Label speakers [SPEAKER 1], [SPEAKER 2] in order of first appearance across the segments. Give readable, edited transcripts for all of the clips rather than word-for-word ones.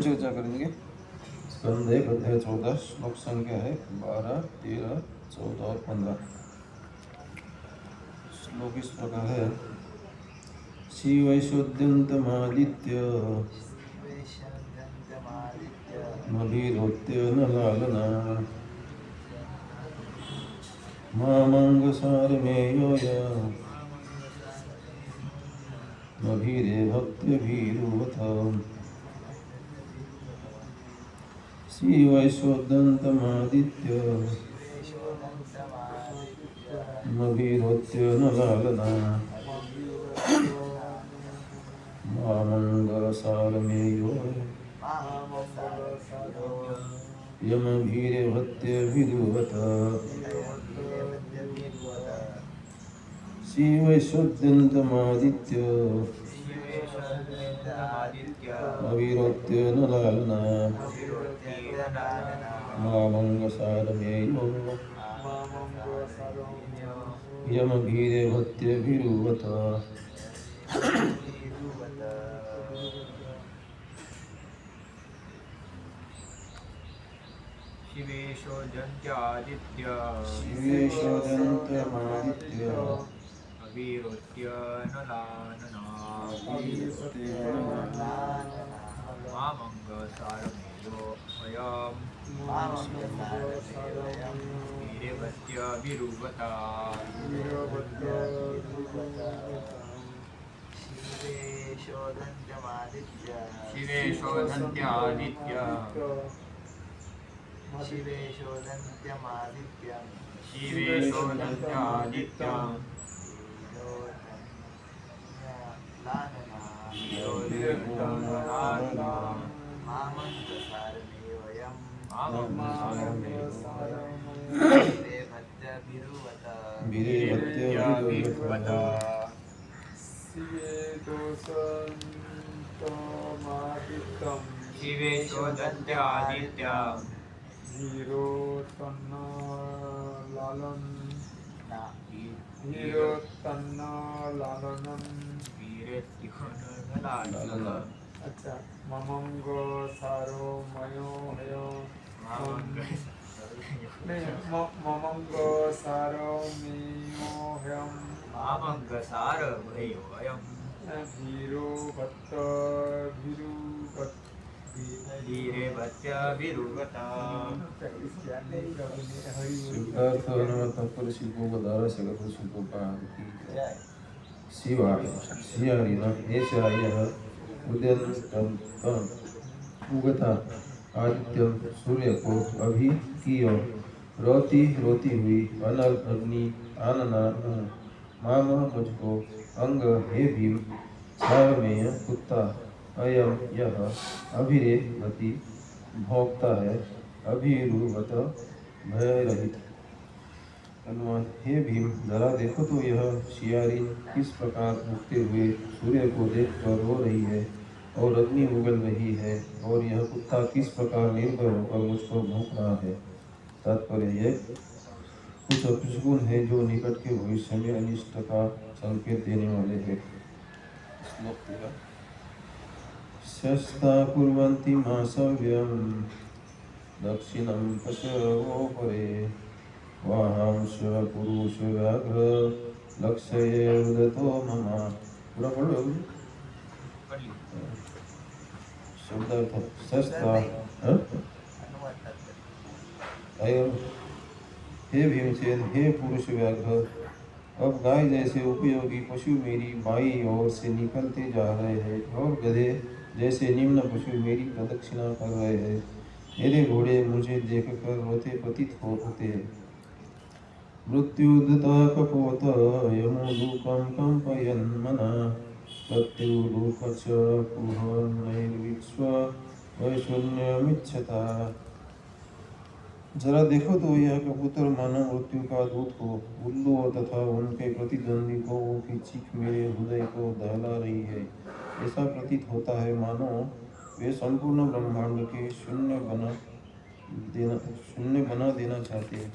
[SPEAKER 1] चर्चा करेंगे। स्कंद 1 अध्याय 14 श्लोक संख्या है 12, 13, 14 और 15। श्लोक इस प्रकार है। शिवैषोद्यन्तमादित्य मभिरोत्य न लालना मामङ्गसारमेयोय मभिरे भक्त्यभिरुवथ शिवैश्वदन्तमादित्य मभिरोत्य न लालना मामङ्गलसारमेयो यमभिरेवत्यभिरुवत शिवैश्वदन्तमादित्य अविरोत्य न लालना मामङ्गलसारमेयो यमभिरेवत्यभिरुवत शिवेशोदन्तमादित्य
[SPEAKER 2] अविरोत्य न लालना मामङ्गलसारमेयो वीरवत्यभिरुवत शिवेशोदन्त्यादित्य वीरवत्यभिरुवत शिवेशोदन्त्यादित्य
[SPEAKER 1] लालना
[SPEAKER 3] अच्छा ममंग सारो मयो हयो ममंग सारो मेयो हयम
[SPEAKER 2] मामङ्गलसारमेयोऽयं
[SPEAKER 3] भीरो भट्ट भीरु
[SPEAKER 2] वीरवत्यभिरुवत
[SPEAKER 1] सिद्धार्थ अनुमतपुर शिल्पों को द्वारा सगत शिल्पों का शिवा शियारिन ऐसा यह उदयन उगता आदित्य सूर्य को अभी की ओर रोती रोती हुई अनल अग्नि आनना माम मुझको अंग हे भीम सारमेय कुत्ता अयम यह अभिरे गति भोगता है अभिरुवत भय रहित। अनुवाद हे भीम जरा देखो तो यह शियारी किस प्रकार उगते हुए सूर्य को देखकर रो रही है और अग्नि उगल रही है और यह कुत्ता किस प्रकार निर्भय होकर मुझको भूख रहा है। तात्पर्य यह कुछ अपशगुन है जो निकट के भविष्य में अनिष्ट का संकेत देने वाले हैं। श्लोक पूरा। शस्ता कुर्वन्ति मासव्यं दक्षिणं पशवो परे वाहांश पुरुष व्याघ्र लक्ष्ये उदतो मम। पूरा पढ़ लो शब्दार्थ शस्ता हे भीमसेन हे पुरुष व्याघ्र अब गाय जैसे उपयोगी पशु मेरी बाईं ओर से निकलते जा रहे हैं और गधे जैसे निम्न पशु मेरी प्रदक्षिणा कर रहे हैं। मेरे घोड़े मुझे देखकर रोते पतित होते हैं। मृत्युदता कपोत यमोलूकं कंपयन् मनः मृत्युलूकच कुहनैर्विश्व वैशून्यमिच्छता। जरा देखो तो यह कबूतर मानो मृत्यु का दूत हो। उल्लुओं तथा उनके प्रतिद्वंदी कौओं की चीख मेरे हृदय को दहला रही है। ऐसा प्रतीत होता है मानो वे संपूर्ण ब्रह्मांड के शून्य बना देना चाहते हैं।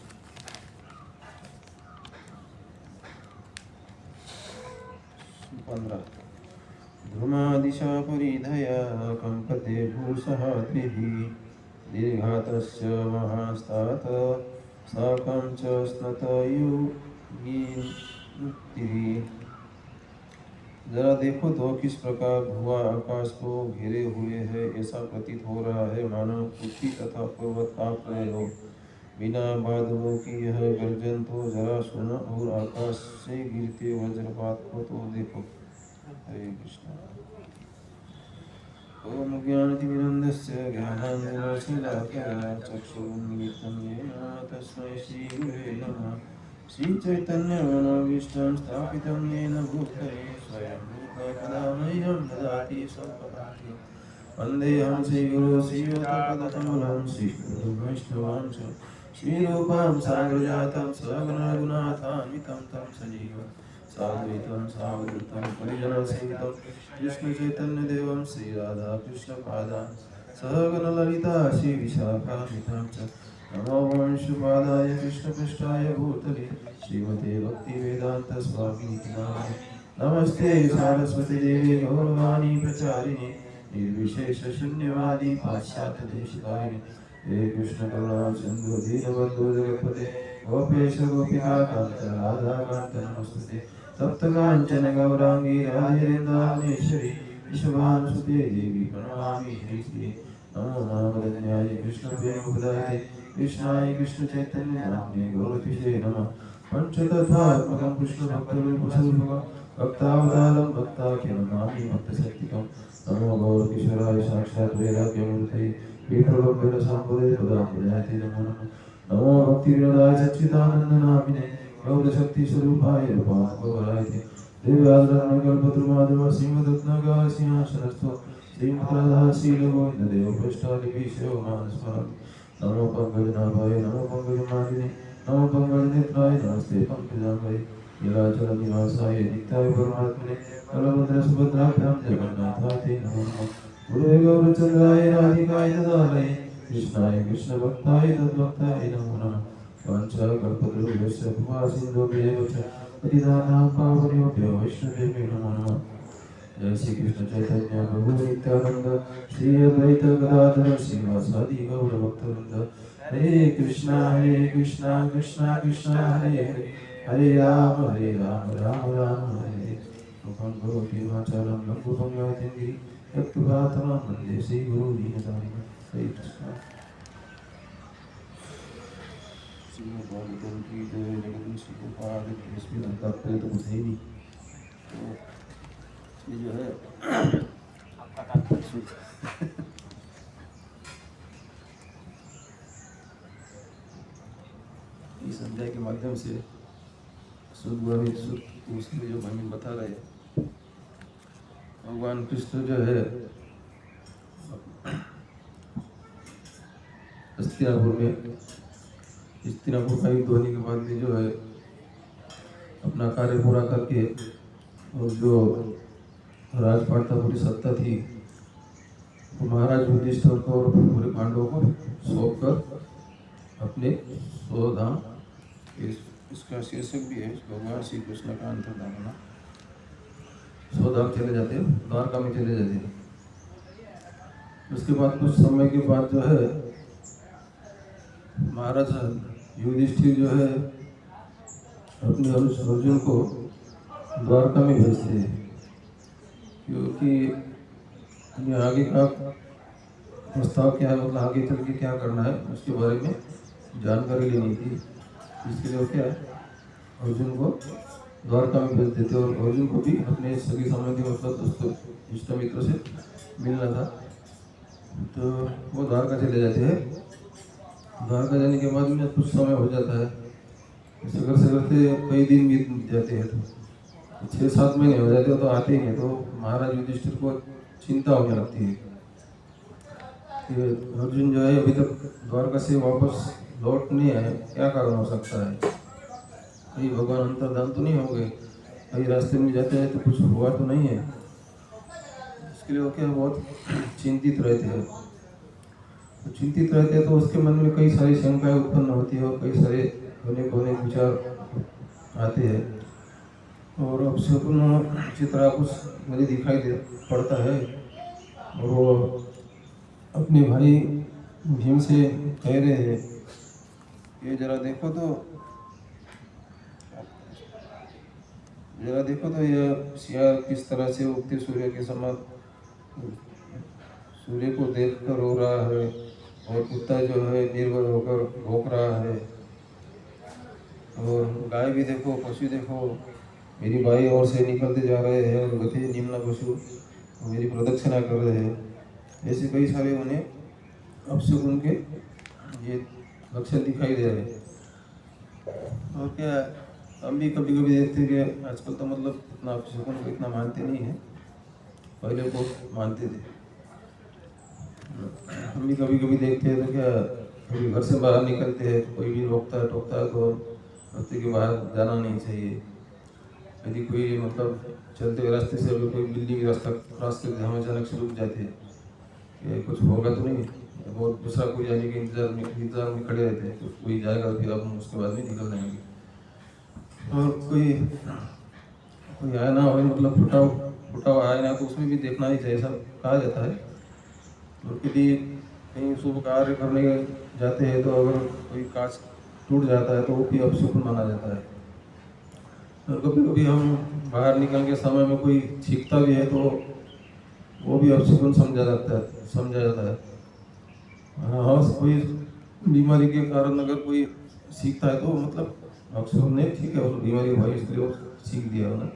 [SPEAKER 1] 15 ध्रुमादिशा परिधया कंपते भूसहाद्रिः दीर्घातस्य महास्तात साकं च स्नतयुगिमुक्तिः। जरा देखो तो किस प्रकार धुआं आकाश को घेरे हुए है। ऐसा प्रतीत हो रहा है मानो पृथ्वी तथा पर्वत कांप रहे हो। बिना बादलों की यह गर्जन तो जरा सुनो और आकाश से गिरते वज्रपात को तो देखो। हरे कृष्ण। ॐ ज्ञानतिमिरन्दस्य ज्ञानाञ्जनशलाकया चक्षुरुन्मिलितं येन तस्मै श्रीगुरुवे नमः। श्रीचैतन्यमनोभीष्टं स्थापितं येन भूतले स्वयं रूपकदा मह्यं ददाति स्वपदान्ति। वन्देऽहं श्रीगुरो श्रीयुतपदकमलं श्रीगुरुं वैष्णवां च श्रीरूपां साग्रजातं सगुणरघुनाथान्वितं तं सजीवं साद्वैतं सावधूतं परिजनसहितं कृष्णचैतन्यदेवं श्रीराधाकृष्णपादान् सहगणललिता श्रीविशाखान्वितां च नमो वंशपादाय कृष्णपृष्ठाय भूतले श्रीमते भक्तिवेदान्तस्वामिनिति नामिने नमस्ते सारस्वती देवी गौरवाणी प्रचारिणे निर्विशेषशून्यवादी पाश्चात्यदेशिकारिणे हे कृष्ण करुणा सिंधु दीनबन्धु जगत्पते गोपेश गोपिकान्त राधाकान्त नमस्ते सप्तकाञ्चन गौराङ्गी राधेन्द्राणेश्वरी विश्वभानुसुते देवी प्रणमामि हरिप्रिये नमो नामधन्याय कृष्णप्रेमप्रदायते कृष्णाय कृष्णचैतन्य नाम्ने गौरतिषे नमः पञ्चतत्त्वात्मकं कृष्णभक्तरूपस्वरूपकं भक्तावतारं भक्ताख्यं नमामि भक्तशक्तिकं नमो गौरकिशोराय साक्षात् वैराग्यमूर्तये विप्रलोभ्यरसाम्बुदे पदाम्बुजाते नमो नमः नमो भक्तिविनोदाय सच्चिदानन्दनामिने गौरशक्तिस्वरूपाय रूपात्मकवरायते दिव्याधरणकल्पतरुमाधव सिंहदत्तनगासिंहासनस्थो श्रीमद्राधा श्रीलगोविन्ददेवपृष्ठादिविषयो मानस्मरामि नमो पंकजनाभाय नमो पंकजमालिने नमो पंकजनेत्राय नमस्ते पंकजांगाय नीलाचलनिवासाय नित्याय परमात्मने बलभद्रसुभद्राभ्यां जगन्नाथाय नमो नमः गुरुवे गौरचन्द्राय राधिकाय ददालये कृष्णाय कृष्णभक्ताय तद्भक्ताय नमो नमः वाञ्छाकल्पतरुभ्यश्च कृपासिन्धुभ्येव च पतितानां पावनेभ्यो वैष्णवेभ्यो नमो नमः जय श्री कृष्ण चैतन्य प्रभु नित्यानंद श्री अद्वैत गदाधर श्रीवासादि गौर भक्तवृंद हरे कृष्णा कृष्णा कृष्णा हरे हरे हरे राम राम राम हरे हरे मुखं करोति वाचालं लघुपं यातिगिरि यत्कृपातमं वन्दे श्रीगुरु दीनदारिणं हरे कृष्ण श्रीमद्भागवतं की जय जगदीश गोपाल की इसमें तात्पर्य तो कुछ है ही नहीं ये जो है इस अध्याय के माध्यम से उसमें जो भगवान बता रहे हैं भगवान कृष्ण जो है हस्तिनापुर का युद्ध होने के बाद में जो है अपना कार्य पूरा करके और जो राजपाट था पूरी सत्ता थी वो महाराज युधिष्ठिर को और पूरे पांडवों को सौंप कर अपने 100 धाम इसका शीर्षक भी है भगवान श्री कृष्ण का अंतर्धान 100 धाम चले जाते हैं द्वारका में चले जाते हैं। उसके बाद कुछ समय के बाद जो है महाराज युधिष्ठिर जो है अपने अर्जुन को द्वारका में भेजते हैं क्योंकि आगे का प्रस्ताव क्या है मतलब आगे चल के क्या करना है उसके बारे में जानकारी लेनी थी। इसके लिए क्या है अर्जुन को द्वारका में भेज देते और अर्जुन को भी अपने सगी संबंधी मतलब दोस्तों इष्ट मित्र से मिलना था तो वो द्वारका चले जाते हैं। द्वारका जाने के बाद में कुछ समय हो जाता है ऐसे करते कई दिन बीत जाते हैं तो 6-7 महीने हो जाते हो तो आते ही हैं तो महाराज युधिष्ठिर को चिंता होने लगती है कि अर्जुन जो है अभी तक द्वारका से वापस लौट नहीं आए क्या कारण हो सकता है कहीं भगवान अंतर्धान तो नहीं हो गए कहीं रास्ते में जाते हैं तो कुछ हुआ तो नहीं है। इसके लिए वो क्या बहुत चिंतित रहते हैं तो उसके मन में कई सारी शंकाएं उत्पन्न होती है और कई सारे अनेक विचार आते हैं और अब स्वप्न चित्रा कुछ मुझे दिखाई दे पड़ता है और वो अपने भाई भीम से कह रहे हैं ये जरा देखो तो यह सियार किस तरह से उगते सूर्य के समान सूर्य को देखकर रो रहा है और कुत्ता जो है निर्भय होकर भौंक रहा है और गाय भी देखो पशु देखो मेरी बाई ओर से निकलते जा रहे हैं और गति निम्न पशु मेरी प्रदक्षिणा कर रहे हैं ऐसे कई सारे उन्हें अपशकुन के ये लक्षण दिखाई दे रहे हैं। और क्या हम भी कभी कभी देखते हैं कि आजकल तो मतलब इतना अपशकुन को इतना मानते नहीं है, पहले बहुत मानते थे। हम भी कभी कभी देखते हैं तो क्या कभी घर से बाहर निकलते हैं कोई भी रोकता है टोकता है तो रास्ते के बाहर जाना नहीं चाहिए। यदि कोई मतलब चलते हुए रास्ते से अगर कोई बिल्ली की रास्ता क्रॉस करते हम अचानक से रुक जाते हैं कि कुछ होगा तो नहीं, और दूसरा कोई जाने के इंतजार में खड़े रहते हैं, तो कोई जाएगा फिर हम उसके बाद में निकल जाएंगे। और कोई आया ना हो मतलब फुटा हुआ आया ना तो उसमें भी देखना ही चाहिए, सब कहा जाता है। और यदि कहीं शुभ कार्य करने जाते हैं तो अगर कोई कांच टूट जाता है तो वो भी अपशकुन माना जाता है। और कभी कभी हम बाहर निकल के समय में कोई छींकता भी है तो वो भी अपशकुन समझा जाता है। हाँ, कोई बीमारी के कारण अगर कोई सीखता है तो मतलब अपशकुन नहीं, ठीक है, वो बीमारी हुई इसलिए वो सीख दिया ना।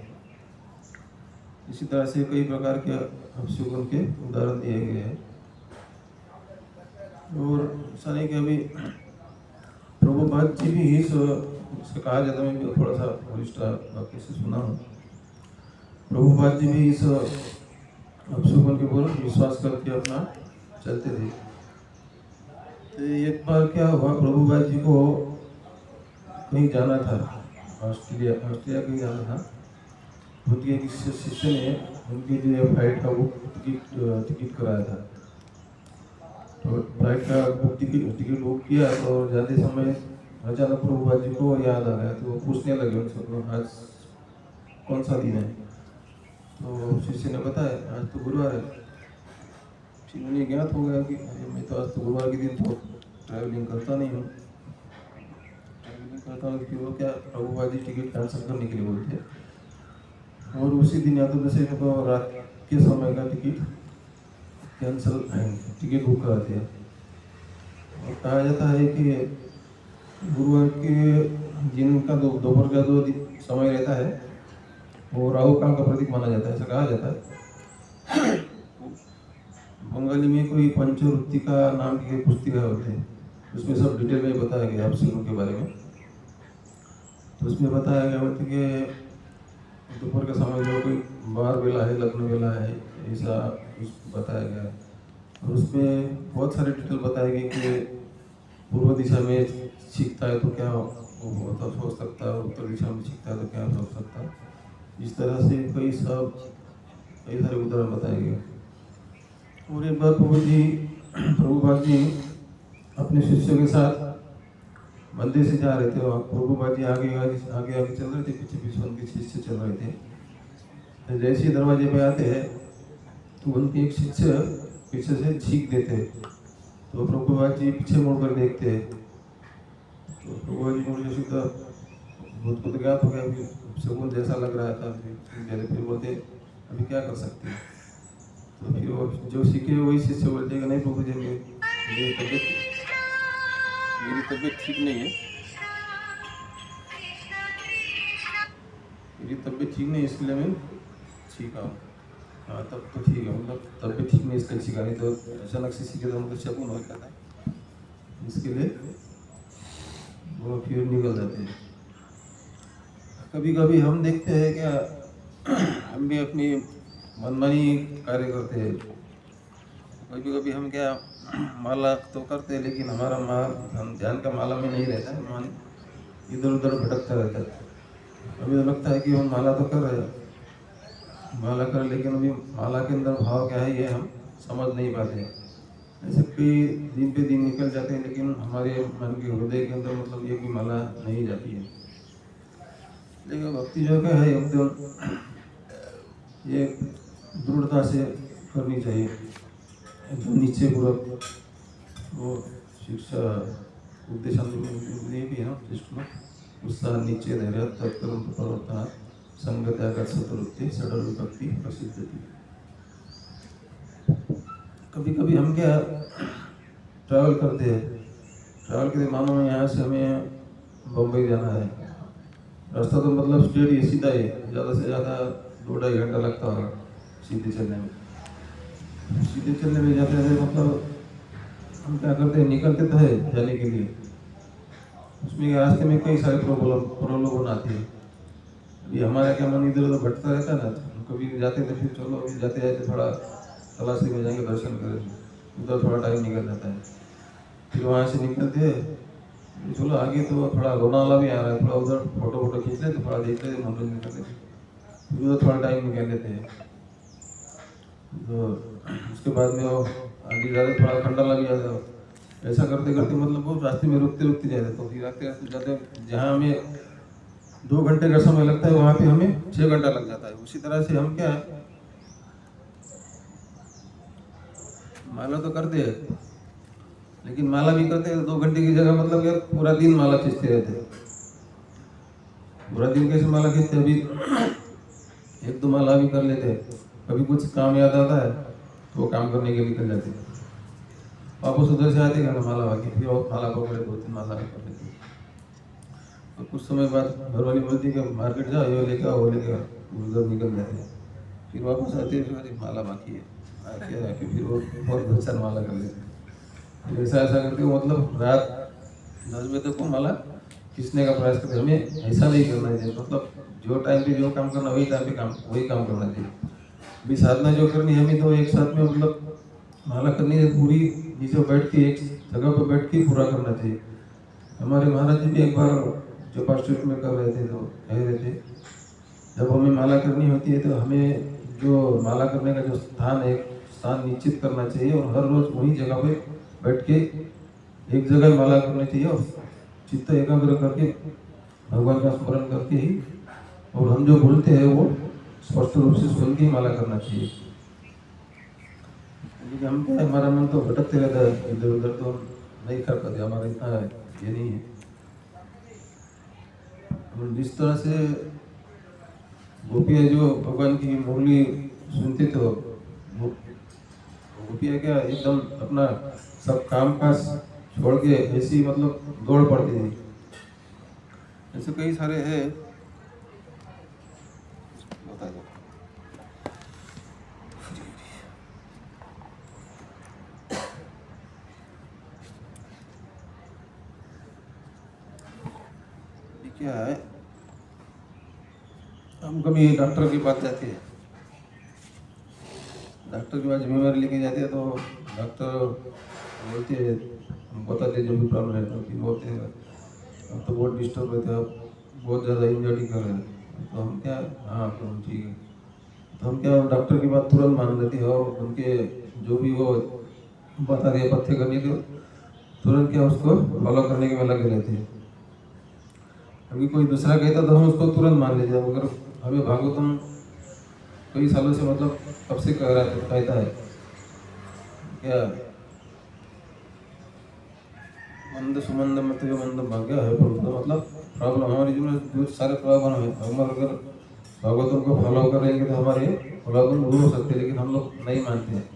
[SPEAKER 1] इसी तरह से कई प्रकार के अपशकुन के उदाहरण दिए गए हैं। और ऐसा नहीं कि अभी प्रभुपाद जी भी इससे कहा जाता है, मैं भी थोड़ा सा वरिष्ठ वाक्य से सुना हूँ। प्रभुपाद जी भी इस अपशकुन के ऊपर विश्वास करके अपना चलते थे। तो एक बार क्या हुआ, प्रभुपाद जी को कहीं जाना था, ऑस्ट्रेलिया कहीं जाना था। उनके एक शिष्य ने उनके लिए फ्लाइट का टिकट कराया था। तो फ्लाइट का टिकट बुक किया तो जाते समय अचानक प्रभुपाद जी को याद आ गया तो वो पूछने लगे उनसे आज कौन सा दिन है। तो शिष्य ने बताया आज तो गुरुवार है। फिर उन्हें ज्ञात हो गया कि मैं तो आज तो गुरुवार के दिन तो ट्रैवलिंग करता नहीं हूँ। फिर वो क्या प्रभुपाद जी टिकट कैंसिल करने के लिए बोलते और उसी दिन या तो जैसे रात के समय का टिकट बुक कराते हैं। और कहा जाता है कि गुरुवार के दिन का दोपहर का जो समय रहता है वो राहु काल का प्रतीक माना जाता है, ऐसा कहा जाता है। बंगाली में कोई पंचवृत्तिका नाम की पुस्तिका होती है, उसमें सब डिटेल में बताया गया अपशकुन के बारे में। तो उसमें बताया गया होता कि दोपहर का समय जो कोई बार वेला है, लग्न वेला है, ऐसा बताया गया। और उसमें बहुत सारे डिटेल बताए गए कि पूर्व दिशा में छींकता है तो क्या हो सकता है, उत्तर दिशा में छींकता है तो क्या हो सकता है। इस तरह से कई सारे उदाहरण बताए गए। और एक बार प्रभुपाद जी अपने शिष्यों के साथ मंदिर से जा रहे थे और प्रभुपाद जी आगे चल रहे थे, पीछे उनके शिष्य चल रहे थे। तो जैसे ही दरवाजे पे आते हैं तो उनके एक शिष्य पीछे से छींक देते, तो प्रभुपाद जी पीछे मुड़कर देखते हैं। तो प्रभुपाद जी मुझे सीधा बहुत ज्ञात हो गया, शगुन जैसा लग रहा था। फिर बोलते अभी क्या कर सकते हैं। तो फिर वो जो सीखे वही शिष्य बोलते कि नहीं प्रभु जी मेरी तबीयत ठीक नहीं है, इसके लिए मैं सीखा हूँ। हाँ तब तो ठीक है, मतलब तबीयत ठीक नहीं इसके सीखा, नहीं तो अचानक से सीखे तो मतलब शगुन हो जाता है, इसके लिए वो फिर निकल जाते हैं। कभी कभी हम देखते हैं क्या हम भी अपनी मनमानी कार्य करते हैं। कभी कभी हम क्या माला तो करते हैं लेकिन हमारा हम ध्यान का माला में नहीं रहता है, मन इधर उधर भटकता रहता है। अभी तो लगता है कि हम माला तो कर रहे हैं, लेकिन अभी माला के अंदर भाव क्या है ये हम समझ नहीं पाते। ऐसे कई दिन पे दिन निकल जाते हैं लेकिन हमारे मन के हृदय के अंदर मतलब ये कोई माला नहीं जाती है। लेकिन भक्ति जो क्या है एकदम ये दृढ़ता से करनी चाहिए, एकदम नीचे पूरा वो शिक्षा उपदेशांत भी है ना, जिसको उत्साह नीचे धैर्य तत्कर्म प्रवर्तना संगत आकाश सतवृत्ति सडल विभक्ति प्रसिद्ध थी। कभी कभी हम क्या ट्रैवल करते हैं, मानो यहाँ से हमें बम्बई जाना है, रास्ता तो मतलब स्ट्रेट सीधा ही, ज़्यादा से ज़्यादा 2-2.5 घंटा लगता होगा सीधे चलने में। सीधे चलने में जाते थे, मतलब हम क्या करते हैं, निकलते तो है जाने के लिए, उसमें रास्ते में कई सारे प्रॉब्लम आती है। अभी हमारा क्या मन इधर उधर भटकता रहता है ना, हम कभी जाते थे, फिर चलो अभी जाते जाते थोड़ा तलाशी में जाएंगे, दर्शन करेंगे, उधर थोड़ा टाइम निकल जाता है। फिर वहाँ से निकलते हैं, चलो आगे तो थोड़ा लोनावाला भी आ रहा है, थोड़ा उधर फोटो खींच लेते, थोड़ा देख लेते, मनोरंजन कर लेते, फिर उधर थोड़ा टाइम निकाल लेते हैं। तो उसके बाद में वो आगे ज़्यादा थोड़ा ठंडा लग जाता है, ऐसा करते करते मतलब वो रास्ते में रुकते रुकते जाते, तो फिर रास्ते रास्ते जाते, जहाँ हमें 2 घंटे का समय लगता है वहाँ पे हमें 6 घंटा लग जाता है। उसी तरह से हम क्या है, माला तो करते हैं, लेकिन माला भी करते हैं 2 घंटे की जगह, मतलब क्या पूरा दिन माला खींचते रहते हैं। पूरा दिन कैसे माला खींचते, अभी 1-2 माला भी कर लेते हैं, कभी कुछ काम याद आता है तो वो काम करने के लिए निकल जाते हैं, वापस उधर से आते हैं माला बाकी, फिर और माला पकड़े 2-3 माला भी कर लेते हैं। तो कुछ समय बाद घर वाली बोलती है कि मार्केट जाओ, ये लेकर आओ, वो लेकर आओ, उधर निकल जाते हैं, फिर वापस आते हैं, फिर माला बाकी है, आके आके फिर वो और 2-4 माला कर लेते हैं। फिर ऐसा ऐसा करके मतलब रात 10 बजे तक वो माला खींचने का प्रयास करते हैं। हमें ऐसा नहीं करना चाहिए, मतलब जो टाइम पे जो काम करना वही टाइम पे वही काम करना चाहिए। अभी साधना जो करनी है हमें, तो एक साथ में मतलब माला करनी है, पूरी नीचे बैठ के एक जगह पर बैठ के पूरा करना चाहिए। हमारे महाराज जी भी एक बार जो पास्टर में कर रहे थे, तो कह रहे थे जब हमें माला करनी होती है तो हमें जो माला करने का जो स्थान है, स्थान निश्चित करना चाहिए, और हर रोज वही जगह पे बैठ के एक जगह माला करनी चाहिए, और चित्त एकाग्र करके भगवान का स्मरण करके ही, और हम जो बोलते हैं वो स्पष्ट रूप से सुन के ही माला करना चाहिए। क्योंकि हम क्या, हमारा मन तो भटकते रहता है इधर उधर, तो नहीं कर पाते, हमारा इतना ये नहीं है। और जिस तरह से गोपियाँ जो भगवान की मुरली सुनते थे, गोपियाँ क्या एकदम अपना सब काम काज छोड़ के ऐसी मतलब दौड़ पड़ती थी। ऐसे कई सारे हैं, बता दो। क्या है, हम कभी डॉक्टर के पास जाते हैं, डॉक्टर के पास बीमारी लेके जाते हैं, तो डॉक्टर बोलते हैं, हम बताते जो भी प्रॉब्लम है, तो फिर बोलते हैं अब तो बहुत डिस्टर्ब रहते हैं, आप बहुत ज़्यादा इंजॉय कर रहे हैं। तो हम क्या, हाँ तो ठीक है, तो हम क्या डॉक्टर की बात तुरंत मान लेते हैं, और उनके जो भी वो बता दिए पथ्य करने के, तुरंत क्या उसको फॉलो करने के में लगे रहते हैं। अभी कोई दूसरा कहता तो हम उसको तुरंत मान लेते हैं। अगर हमें भागवतम कई सालों से मतलब कब से कह रहा कहता है क्या, मंद सुमंद मत मंद भाग्य है, तो मतलब प्रॉब्लम हमारे जीवन में जो सारे प्रॉब्लम है, हम अगर भागवतम को फॉलो करेंगे तो हमारे प्रॉब्लम दूर हो सकते हैं, लेकिन हम लोग नहीं मानते हैं।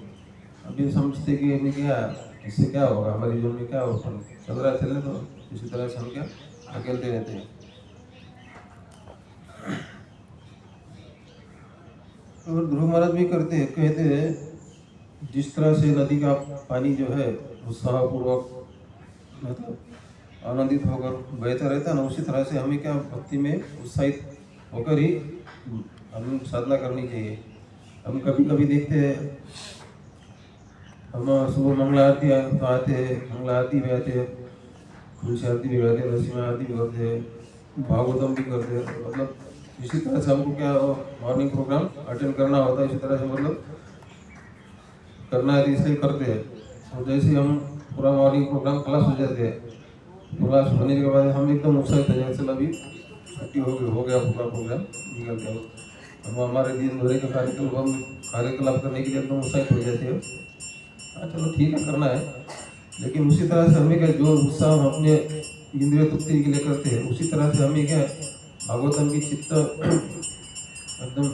[SPEAKER 1] अभी समझते कि हमें क्या, इससे क्या होगा, हमारे जीवन में क्या होगा, चल रहा है चलने, तो इसी तरह से हम क्या अकेलते रहते हैं। और ध्रुव महाराज भी करते हैं, कहते हैं जिस तरह से नदी का पानी जो है उत्साहपूर्वक मतलब आनंदित होकर बहता रहता है ना, उसी तरह से हमें क्या भक्ति में उत्साहित होकर ही हम साधना करनी चाहिए। हम कभी कभी देखते हैं, हम सुबह मंगला आरती आते हैं, मंगला आरती भी आते हैं, तुलसी आरती भी करते हैं, नरसिम्हा आरती भी करते हैं, भागवतम भी करते हैं, मतलब इसी तरह से हमको क्या मॉर्निंग प्रोग्राम अटेंड करना होता है, इसी तरह से मतलब करना है, इसलिए करते हैं। और जैसे हम पूरा मॉर्निंग प्रोग्राम क्लास हो जाते हैं, क्लास होने के बाद हम एकदम उत्साहित हो जाते, चलो अभी छुट्टी हो गया पूरा प्रोग्राम निकल गया, हम हमारे दिन भरे का कार्यकलाप करने के लिए एकदम उत्साहित हो जाते हैं। हाँ चलो ठीक है, करना है, लेकिन उसी तरह से हमें क्या जो उत्साह हम अपने इंद्रिय तृप्ति के लिए करते हैं, उसी तरह से हमें क्या भागवतम की चित्त एकदम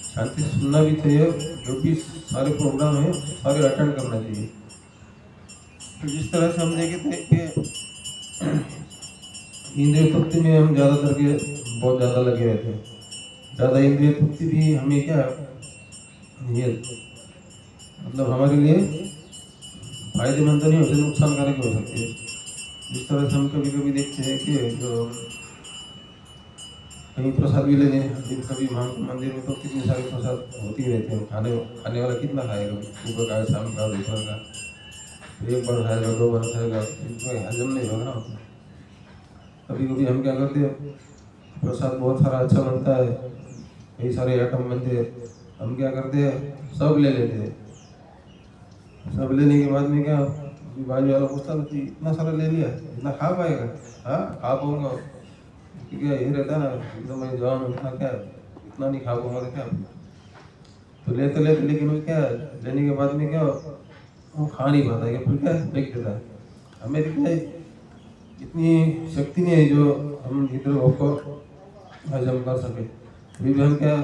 [SPEAKER 1] शांति से सुनना भी चाहिए, जो भी सारे प्रोग्राम है सारे अटेंड करना चाहिए। तो जिस तरह से हम देखे थे कि इंद्रिय तृप्ति में हम ज़्यादा करके बहुत ज़्यादा लगे रहते हैं, ज़्यादा इंद्रिय तृप्ति भी हमें क्या ये मतलब हमारे लिए फायदेमंद तो नहीं होते, नुकसानकारक हो सकती है। जिस तरह से हम कभी कभी देखते हैं कि जो कहीं प्रसाद भी लेने, कभी मंदिर में तो कितने सारे प्रसाद होती रहते हैं, खाने वाला कितना खाएगा, सुबह का, शाम का, दोपहर का, एक बार खाएगा, 2 बार खाएगा, इसमें हजम नहीं होगा ना। कभी कभी हम क्या करते हैं, प्रसाद बहुत सारा अच्छा बनता है, कई सारे आइटम बनते हैं, हम क्या करते हैं, सब ले लेते हैं। सब लेने के बाद में क्या, बाजू वाला पूछता है कि इतना सारा ले लिया, इतना खा पाएगा? हाँ, खा पाऊंगा, क्योंकि यही रहता है ना, एकदम मैं जवान हूँ, इतना क्या, इतना नहीं खा पाऊंगा तो क्या। तो लेते लेते, लेकिन वो क्या, लेने के बाद में क्या, वो खा नहीं पाता है, फिर क्या फेंक देता है। हमें क्या इतनी शक्ति नहीं है जो हम इधर को हजम कर सके, फिर भी हम क्या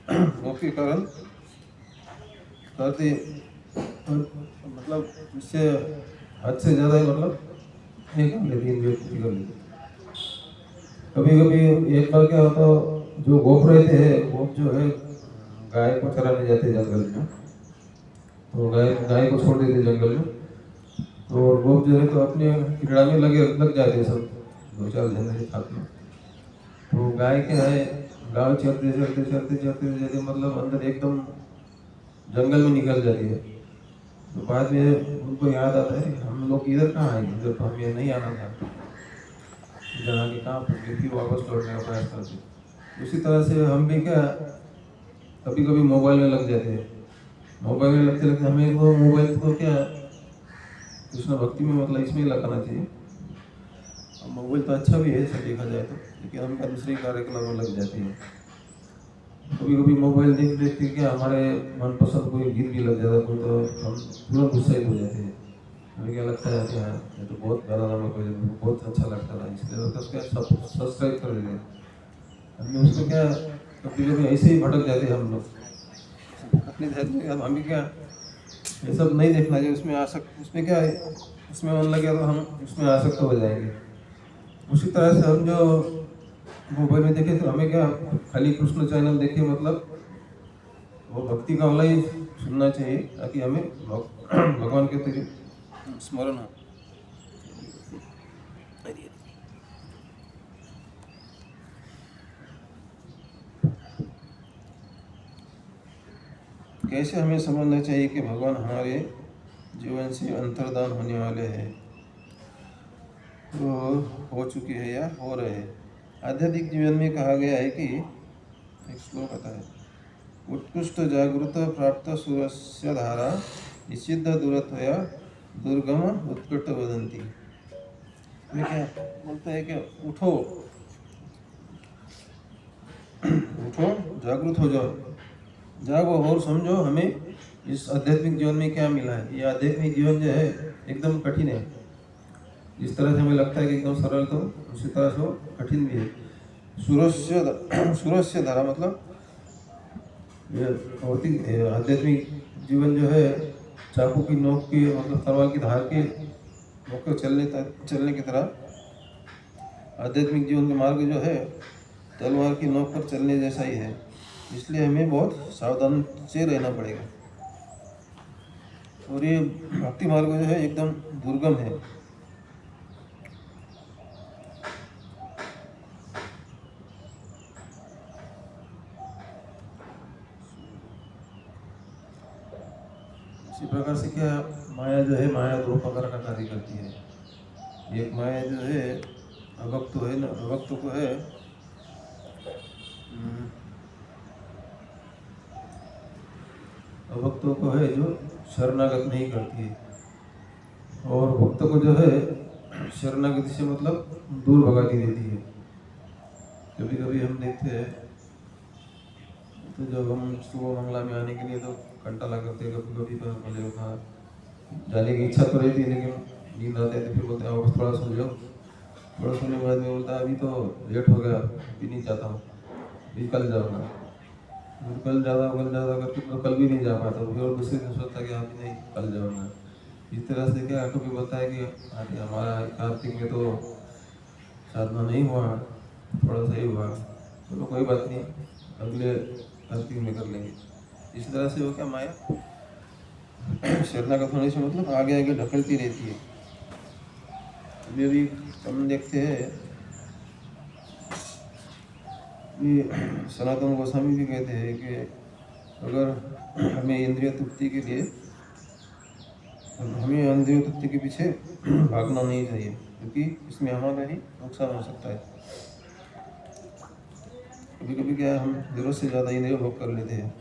[SPEAKER 1] वो के कारण करते, मतलब इससे हद से ज़्यादा मतलब ये कर लेती है, कर लेती। कभी कभी एक बार क्या होता, जो गोप रहते हैं, गोप जो है गाय को चराने जाते जंगल में, तो गाय को छोड़ देते जंगल में, तो गोप जो है तो अपने कीड़ा में लग जाते सब, 2-4 जने साथ में। तो गाय क्या है, गाँव चलते चलते चलते चलते चलते मतलब अंदर एकदम जंगल में निकल जाती है। तो बाद में उनको याद आता है, हम लोग इधर कहाँ आए, इधर तो हमें नहीं आना था, इधर आके कहाँ फंस गए, फिर वापस लौटने का प्रयास करते। उसी तरह से हम भी क्या कभी कभी मोबाइल में लग जाते हैं। मोबाइल में लगते लगते हमें वो मोबाइल को क्या कृष्ण भक्ति में मतलब इसमें लगाना चाहिए। मोबाइल तो अच्छा भी है ऐसा देखा जाए तो, लेकिन हम दूसरे कार्यक्रम में लग जाते हैं। कभी कभी मोबाइल देख देखते क्या हमारे मनपसंद कोई गीत भी लग जाता है, कोई तो हम तुरंत उत्साहित हो जाते हैं। हमें क्या लगता है कि हाँ ये तो बहुत गाना था, मेरे को बहुत अच्छा लगता था, इसलिए तो उसका सब्सक्राइब कर देते हैं। हमने उसको क्या कभी कभी ऐसे ही भटक जाते हैं हम लोग अपने ध्यान में। हम भी क्या ये सब नहीं देखना चाहिए, उसमें आसक्त, उसमें क्या है, उसमें मन लगे तो हम उसमें आसक्त हो जाएंगे। उसी तरह से हम जो मोबाइल में देखे तो हमें क्या खाली कृष्ण चैनल देखे, मतलब वो भक्ति का वाला ही सुनना चाहिए, ताकि हमें भगवान के तेरे स्मरण हो। कैसे हमें समझना चाहिए कि भगवान हमारे जीवन से अंतर्धान होने वाले हैं, वो हो चुके हैं या हो रहे हैं। आध्यात्मिक जीवन में कहा गया है कि एक श्लोक आता है, उत्कृष्ट जागृत प्राप्त सूरस्य धारा निषिद्ध दूरत्वया दुर्गम उत्कट वदंती। में क्या बोलता है कि उठो उठो, जागृत हो जाओ, जागो और समझो हमें इस आध्यात्मिक जीवन में क्या मिला है। ये आध्यात्मिक जीवन जो है एकदम कठिन है, जिस तरह से हमें लगता है कि एकदम सरल, तो उसी तरह से वो कठिन भी है। सूरस्य धारा मतलब ये भौतिक आध्यात्मिक जीवन जो है चाकू की नोक की, मतलब तलवार की धार के नोक के चलने की तरह आध्यात्मिक जीवन का मार्ग जो है तलवार की नोक पर चलने जैसा ही है। इसलिए हमें बहुत सावधान से रहना पड़ेगा। और ये भक्ति मार्ग जो है एकदम दुर्गम है। इसी प्रकार से क्या माया जो है, माया 2 प्रकार का कार्य करती है। एक माया जो है अभक्त है ना, अभक्त को है अभक्तों को है जो शरणागत नहीं करती है, और भक्त को जो है शरणागति से मतलब दूर भगाती देती है। कभी कभी हम देखते हैं तो जब हम सुबह मंगला में आने के लिए तो घंटा लगा करते, कभी कभी बोले वहाँ जाने की इच्छा तो रहती है, लेकिन नींद आते हैं तो फिर बोलते हैं वापस थोड़ा सो जाओ। थोड़ा सोने के बाद में बोलता है अभी तो लेट हो गया, अभी नहीं जाता हूँ, अभी कल जाऊँगा। कल ज़्यादा करके तो कल भी नहीं जा पाता, फिर और दूसरे दिन सोचता कि अभी नहीं कल जाऊँगा। इस तरह से क्या कभी बोलता है कि अरे हमारा कार्तिक में तो साधना नहीं हुआ, थोड़ा सा ही हुआ, चलो कोई बात नहीं, अगले कार्तिक में कर लेंगे। इस तरह से वो क्या माया शरणागत होने से मतलब आगे आगे ढकलती रहती है। अभी हम देखते हैं कि सनातन गोस्वामी भी कहते हैं कि अगर हमें इंद्रिय तृप्ति के लिए, हमें इंद्रिय तृप्ति के पीछे भागना नहीं चाहिए, क्योंकि इसमें हमारा ही नुकसान हो सकता है। कभी कभी क्या है, हम जरूरत से ज़्यादा इंद्रिय भोग कर लेते हैं,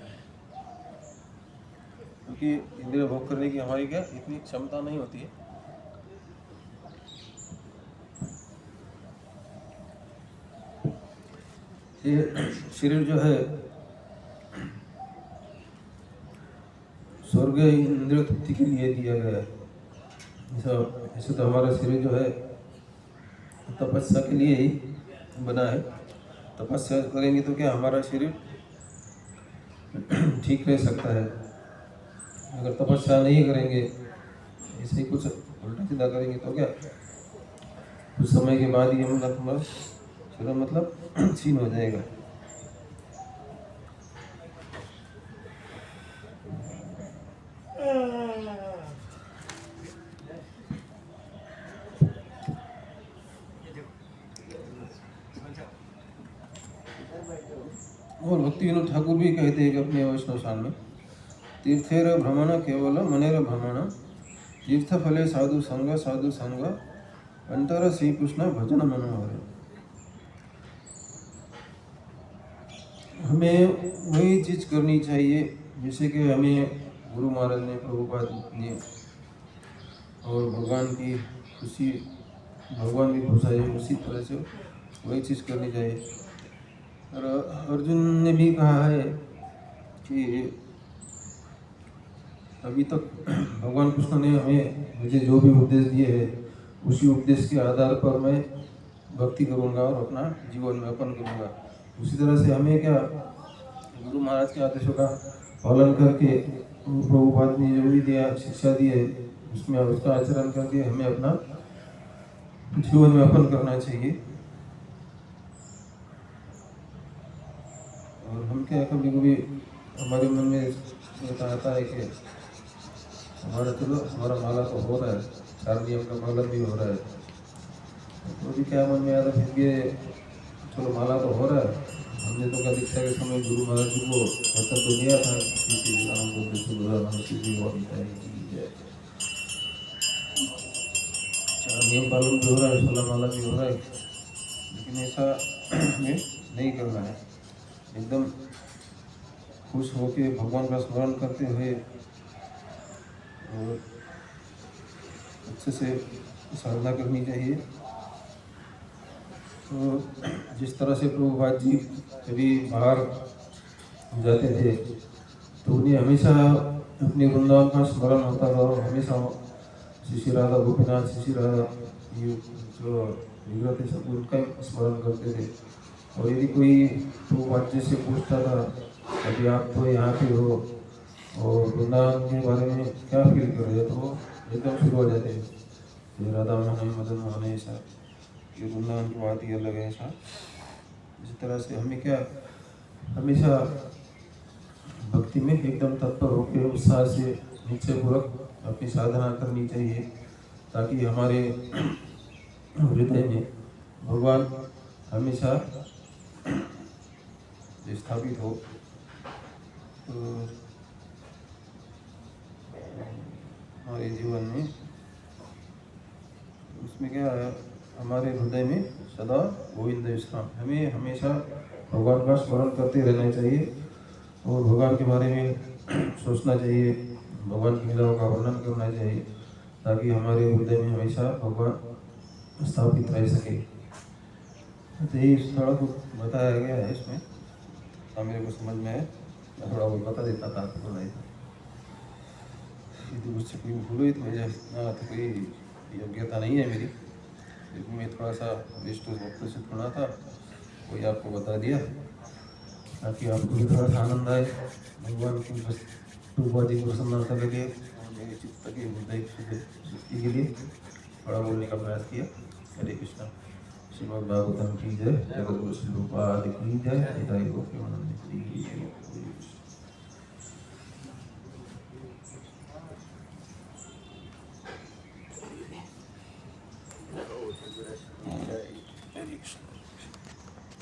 [SPEAKER 1] क्योंकि इंद्रिय भोग करने की हमारी क्या इतनी क्षमता नहीं होती है। ये शरीर जो है स्वर्ग इंद्रिय तृप्ति के लिए दिया गया है। ऐसे तो हमारा शरीर जो है तपस्या के लिए ही बना है। तपस्या करेंगे तो क्या हमारा शरीर ठीक रह सकता है। अगर तपस्या नहीं करेंगे, ऐसे ही कुछ उल्टा सीधा करेंगे तो क्या कुछ समय के बाद ही हमारा शरीर मतलब छीन हो जाएगा। और भक्ति विनोद ठाकुर भी कहते हैं कि अपने वैष्णव शान में, तीर्थेर भ्रमण केवल मनेर भ्रमण, तीर्थ फले साधु संग अंतर श्री कृष्ण भजन मनोहर। हमें वही चीज करनी चाहिए जैसे कि हमें गुरु महाराज ने, प्रभुपाद ने और भगवान की खुशी, भगवान की खुश है, उसी तरह से वही चीज करनी चाहिए। और अर्जुन ने भी कहा है कि अभी तक भगवान कृष्ण ने हमें मुझे जो भी उपदेश दिए है, उसी उपदेश के आधार पर मैं भक्ति करूँगा और अपना जीवन में अर्पण करूँगा। उसी तरह से हमें क्या गुरु महाराज के आदेशों का पालन करके, प्रभुपाद ने जो भी दिया, शिक्षा दी है, उसमें उसका आचरण करके हमें अपना जीवन में अर्पण करना चाहिए। और हम क्या कभी कभी हमारे मन में आता है कि हमारा माला तो हो रहा है, 4 नियम का पालन भी हो रहा है, तो भी क्या मन में आता फिर भी चलो माला तो हो रहा है। हमने तो क्या दीक्षा के समय गुरु महाराज जी को वचन तो दिया था नियम पालन भी हो रहा है, 16 माला भी हो रहा है, लेकिन ऐसा हमें नहीं करना है। एकदम खुश होके भगवान का स्मरण करते हुए और अच्छे से साधना करनी चाहिए। तो जिस तरह से प्रभुपाद जी कभी बाहर जाते थे तो उन्हें हमेशा अपने वृंदावन का स्मरण होता था, और हमेशा श्री राधा गोपीनाथ, श्री राधा ये जो विग्रह थे सब उनका स्मरण करते थे। और यदि कोई प्रभुपाद जी से पूछता था अभी आप तो यहाँ पे हो और वृंदावन के बारे में क्या फील कर रहे हो, तो एकदम शुरू हो जाते हैं राधा मोहन मदन मोहन, ऐसा ये वृंदावन की बात ही अलग है। ऐसा इसी तरह से हमें क्या हमेशा भक्ति में एकदम तत्पर होकर उत्साह से निश्चयपूर्वक अपनी साधना करनी चाहिए, ताकि हमारे हृदय में भगवान हमेशा स्थापित हो। तो हमारे जीवन में उसमें क्या है, हमारे हृदय में सदा गोविंद विश्राम, हमें हमेशा भगवान का स्मरण करते रहना चाहिए और भगवान के बारे में सोचना चाहिए, भगवान की लीलाओं का वर्णन करना चाहिए, ताकि हमारे हृदय में हमेशा भगवान स्थापित रह सके। तो यही थोड़ा कुछ बताया गया है इसमें, मेरे को समझ में है, मैं थोड़ा बहुत बता देता था आपको। नहीं यदि मुझसे कोई भूल हुई तो मुझे तो कोई योग्यता नहीं है मेरी, लेकिन मैं थोड़ा सा विष्णु भक्त से सुना था, वही आपको बता दिया ताकि आपको भी थोड़ा सा आनंद आए, भगवान की प्रभुपाद को प्रसन्नता लगे और मेरे चित्त के हृदय शुद्धि के लिए थोड़ा बोलने का प्रयास किया। हरे कृष्णा। श्रीमद् भागवतम की जय, जगत गुरु श्री रूपाद की जय, निताई गौर की जय। जय।